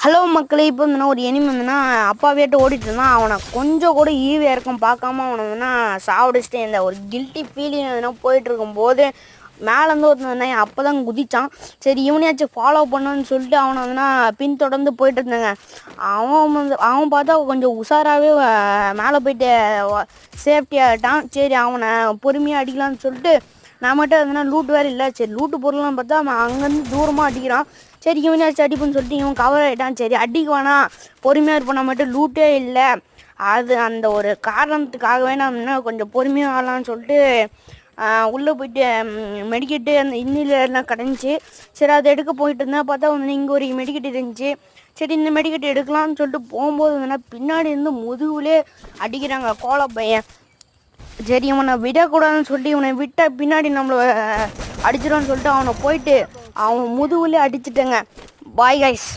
Hello மக்களே, இப்போ வந்துன்னா ஒரு எனிமி வந்துன்னா அப்பா வீட்டு ஓடிட்டு இருந்தான். அவனை கொஞ்சம் கூட ஈவியாக இருக்கும் பார்க்காம அவனை வந்துன்னா சாவடிச்சிட்டு இந்த ஒரு கில்ட்டி ஃபீலிங் எதுனா போயிட்டு இருக்கும்போது மேலேருந்து ஒருத்தன் அப்போ தான் குதிச்சான். சரி இவனையாச்சும் ஃபாலோ பண்ணணும்னு சொல்லிட்டு அவனை வந்துன்னா பின்தொடர்ந்து போயிட்டு இருந்தாங்க. அவன் பார்த்தா கொஞ்சம் உஷாராகவே மேலே போயிட்டு சேஃப்டி ஆகிட்டான். சரி அவனை பொறுமையாக அடிக்கலான்னு சொல்லிட்டு நம்மகிட்ட வந்துன்னா லூட்டு வேறு இல்லை. சரி லூட்டு பொருள்லாம் பார்த்தா அவன் அங்கேருந்து தூரமாக அடிக்கிறான். சரி இவனாச்சும் அடிப்புன்னு சொல்லிட்டு இவன் கவர் ஆகிட்டான். சரி அடிக்குவானா, பொறுமையாக இருப்பான். மட்டும் லூட்டே இல்லை. அது அந்த ஒரு காரணத்துக்காகவே நான் கொஞ்சம் பொறுமையாக ஆகலான்னு சொல்லிட்டு உள்ளே போயிட்டு மெடிக்கெட்டு அந்த இன்னிலாம் கிடந்துச்சு. சரி அதை எடுக்க போயிட்டு இருந்தேன். பார்த்தா வந்து இங்கே ஒரு மெடிக்கெட் இருந்துச்சு. சரி இந்த மெடிக்கெட் எடுக்கலான்னு சொல்லிட்டு போகும்போது வந்துன்னா பின்னாடி இருந்து முதுகுலே அடிக்கிறாங்க கோல பையன். சரி இவனை விடக்கூடாதுன்னு சொல்லிட்டு இவனை விட்ட பின்னாடி நம்மளை அடிச்சிடும்னு சொல்லிட்டு அவனை போயிட்டு அவன் முதுகுலே அடிச்சிட்டேங்க. Bye guys.